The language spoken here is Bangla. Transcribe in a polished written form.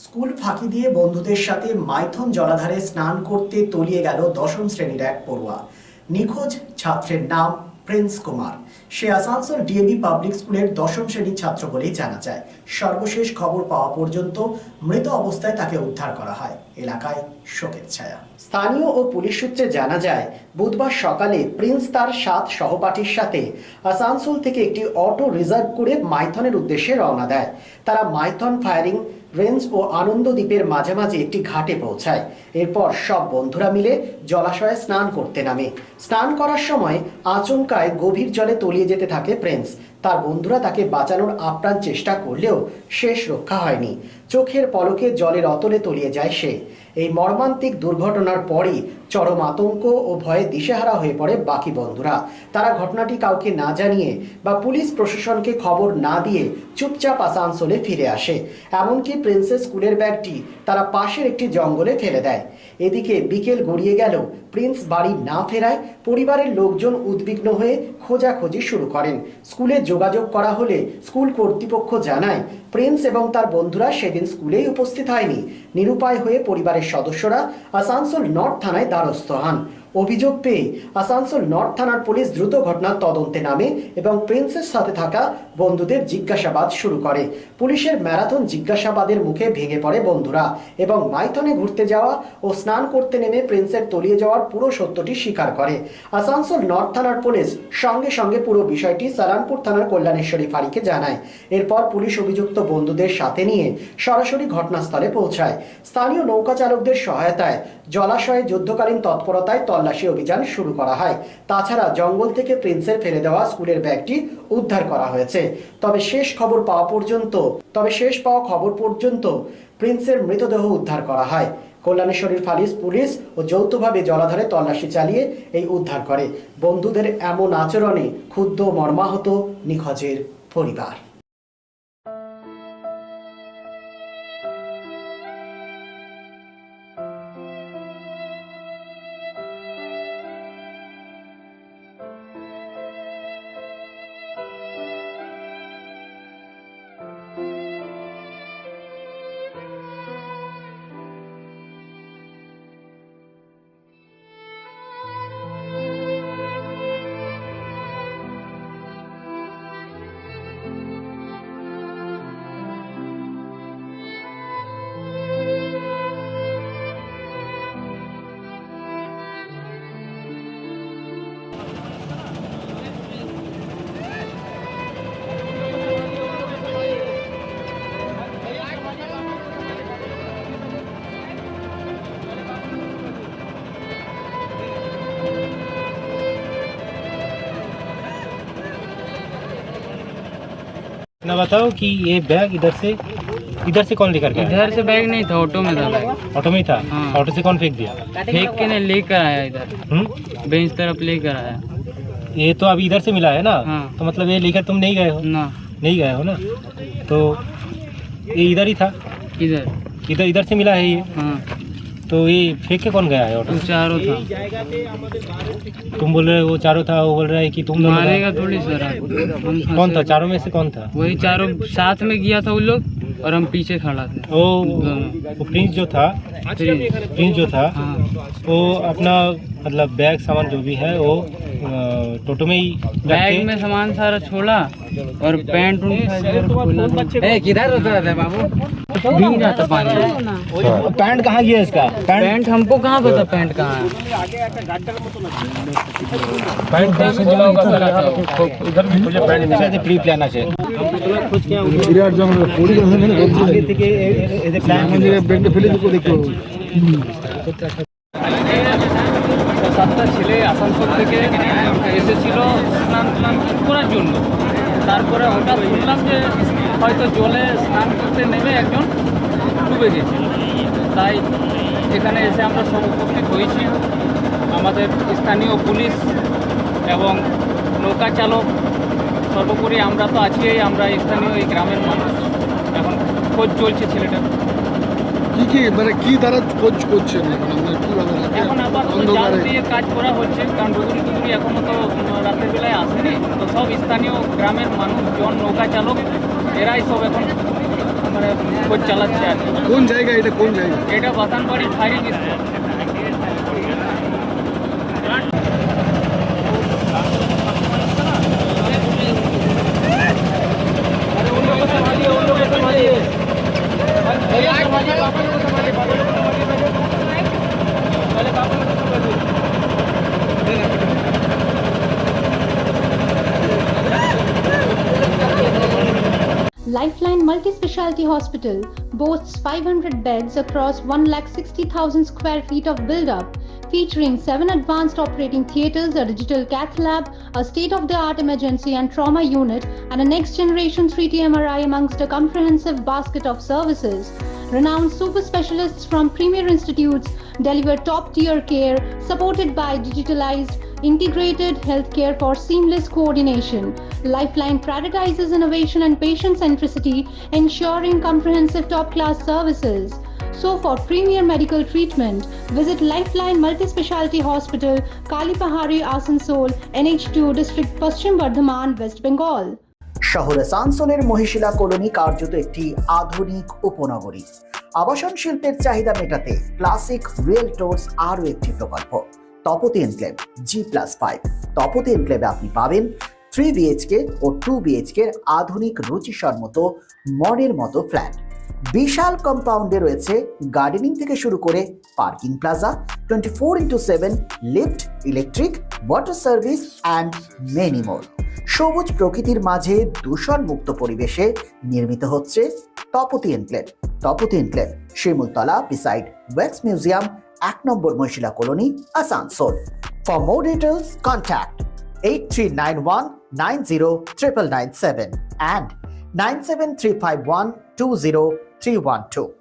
স্কুল ফাঁকি দিয়ে বন্ধুদের সাথে মাইথন জলাধারে স্নান করতে তলিয়ে গেল দশম শ্রেণীর এক পড়ুয়া। নিখোঁজ ছাত্রের নাম প্রিন্স কুমার। সে আসানসোল ডিএভি পাবলিক স্কুলের দশম শ্রেণীর ছাত্র বলেই জানা যায়। সর্বশেষ খবর পাওয়া পর্যন্ত মৃত অবস্থায় তাকে উদ্ধার করা হয়। এলাকায় শোকের ছায়া। স্থানীয় ও পুলিশ সূত্রে জানা যায়, বুধবার সকালে প্রিন্স তার 7 সহপাঠীর সাথে আসানসোল থেকে একটি অটো রিজার্ভ করে মাইথনের উদ্দেশ্যে রওনা দেয়। তারা মাইথন ফায়ারিং রেঞ্জ ও আনন্দদ্বীপের মাঝামাঝি একটি ঘাটে পৌঁছায়। এরপর সব বন্ধুরা মিলে জলাশয়ে স্নান করতে নামে। স্নান করার সময় আচমকায় গভীর জলে তলিয়ে যেতে থাকে প্রিন্স। তার বন্ধুরা তাকে বাঁচানোর আপ্রাণ চেষ্টা করলেও শেষ রক্ষা হয়নি। চোখের পলকে জলের অতলে তলিয়ে যায় সে। এই মর্মান্তিক দুর্ঘটনার পরই চরম আতঙ্ক ও ভয়ে দিশেহারা হয়ে পড়ে বাকি বন্ধুরা। তারা ঘটনাটি কাউকে না জানিয়ে বা পুলিশ প্রশাসনকে খবর না দিয়ে চুপচাপ আসানসোলে ফিরে আসে। এমনকি প্রিন্সের স্কুলের ব্যাগটি তারা পাশের একটি জঙ্গলে ফেলে দেয়। এদিকে বিকেল গড়িয়ে গেল, প্রিন্স বাড়ি না ফেরায় পরিবারের লোকজন উদ্বিগ্ন হয়ে খোঁজাখুঁজি শুরু করেন। স্কুলে যোগাযোগ করা হলে স্কুল কর্তৃপক্ষ জানায়, প্রিন্স এবং তার বন্ধুরা সেদিন স্কুলেই উপস্থিত হয়নি। নিরুপায় হয়ে পরিবারের সদস্যরা আসানসোল নর্থ থানায় দ্বারস্থ হন। অভিযোগ পেয়ে আসানসোল নর্থ থানার পুলিশ দ্রুত ঘটনার তদন্তে নামে এবং প্রিন্সের সাথে থাকা বন্ধুদের জিজ্ঞাসাবাদ শুরু করে। পুলিশের ম্যারাথন জিজ্ঞাসাবাদের মুখে ভেঙে পড়ে বন্ধুরা এবং মাইথনে ঘুরতে যাওয়া ও স্নান করতে নেমে প্রিন্সের তলিয়ে যাওয়ার পুরো সত্যটি স্বীকার করে। আসানসোল নর্থ থানার পুলিশ সঙ্গে সঙ্গে পুরো বিষয়টি সালানপুর থানার কল্যাণেশ্বরী ফাঁড়িকে জানায়। এরপর পুলিশ অভিযুক্ত বন্ধুদের সাথে নিয়ে সরাসরি ঘটনাস্থলে পৌঁছায়। স্থানীয় নৌকা চালকদের সহায়তায় জলাশয়ে যুদ্ধকালীন তৎপরতায় তল্লাশি অভিযান শুরু করা হয়। তাছাড়া জঙ্গল থেকে প্রিন্সের ফেলে দেওয়া স্কুলের ব্যাগটি উদ্ধার করা হয়েছে। তবে শেষ পাওয়া খবর পর্যন্ত প্রিন্সের মৃতদেহ উদ্ধার করা হয়। কল্যাণেশ্বরীর পুলিশ ও যৌথভাবে জলাধারে তল্লাশি চালিয়ে এই উদ্ধার করে। বন্ধুদের এমন আচরণে ক্ষুব্ধ মর্মাহত নিখোঁজের পরিবার। ना बताओ कि ये बैग इधर से कौन लेकर गया? इधर से बैग नहीं था, ऑटो में था बैग। ऑटो में ही था? हाँ। ऑटो से कौन फेंक दिया? फेंक के नहीं, लेकर आया इधर, बेंच तरफ लेकर आया। ये तो अभी इधर से मिला है ना? हाँ। तो मतलब ये लेकर तुम नहीं गए हो? ना, नहीं गए हो ना? तो ये इधर ही था? इधर इधर से मिला है ये? हाँ। तो ये फेंक के कौन गया है ऑटो? वो चारों था। तुम बोल रहे हो वो चारों था, वो बोल रहा है कि तुम दोनों मारेगा थोड़ी सर। कौन था चारों में से? कौन था? वही चारों साथ में गया था वो लोग, और हम पीछे खड़ा थे। वो प्रिंस जो था हाँ। वो अपना मतलब बैग सामान जो भी है वो टोटो में ही बैग में सामान सारा छोड़ा और पैंट किधर उतरा था बाबू? भीग रहा था पानी। पैंट कहाँ गया इसका? पैंट हमको कहाँ पता पैंट कहाँ है। प्री प्लान আছে সাতটা ছেলে আসানসোল থেকে এসেছিল স্নান করার জন্য। তারপরে হঠাৎ শুনলাম যে হয়তো জলে স্নান করতে নেমে একজন ডুবে গেছে। তাই এখানে এসে আমরা সব উপস্থিত হয়েছি। আমাদের স্থানীয় পুলিশ এবং নৌকা চালক, সর্বোপরি আমরা তো আছি, আমরা স্থানীয় এই গ্রামের মানুষ। এখন খোঁজ চলছে ছেলেটার। কি তারা খোঁজ করছেন এখন আপাতত জাল দিয়ে কাজ করা হচ্ছে, কারণ ডুবুরি এখনো তো রাতের বেলায় আসেনি। তো সব স্থানীয় গ্রামের মানুষজন, নৌকা চালক, এরাই সব এখন মানে খোঁজ চালাচ্ছে আর কি। কোন জায়গা এটা, কোন জায়গা? এটা Batanbari firing spot. Lifeline Multi-Speciality Hospital boasts 500 beds across 160,000 square feet of build-up, featuring 7 advanced operating theatres, a digital cath lab, a state-of-the-art emergency and trauma unit, and a next-generation 3D MRI amongst a comprehensive basket of services. Renowned super specialists from premier institutes deliver top-tier care, supported by digitalized, integrated healthcare for seamless coordination. Lifeline prioritizes innovation and patient centricity, ensuring comprehensive top-class services. So, for premier medical treatment, visit Lifeline Multi-Speciality Hospital, Kalipahari, Asansol, NH2 District, Paschim Bardhaman, West Bengal. শহর আসানসোলের মহিশিলা কলোনি কার্যত একটি আধুনিক উপনগরী। আবাসন শিল্পের চাহিদা মেটাতে ক্লাসিক রিয়েলটরস আরও একটি প্রকল্প, তপতি এনক্লেভ G+5। তপতি এনক্লেভে আপনি পাবেন 3 BHK ও 2 BHK আধুনিক রুচিসম্মত মডের মতো ফ্ল্যাট। বিশাল কম্পাউন্ডে রয়েছে গার্ডেনিং থেকে শুরু করে parking plaza, 24x7 lift, electric, water service and many more. সবুজ প্রকৃতির মাঝে দূষণমুক্ত পরিবেশে নির্মিত হচ্ছে Tapati enclave. Tapati enclave Shimultala beside wax museum, 1 number Mohishila colony, Asansol. For more details contact 8391909997 and 9735120 312.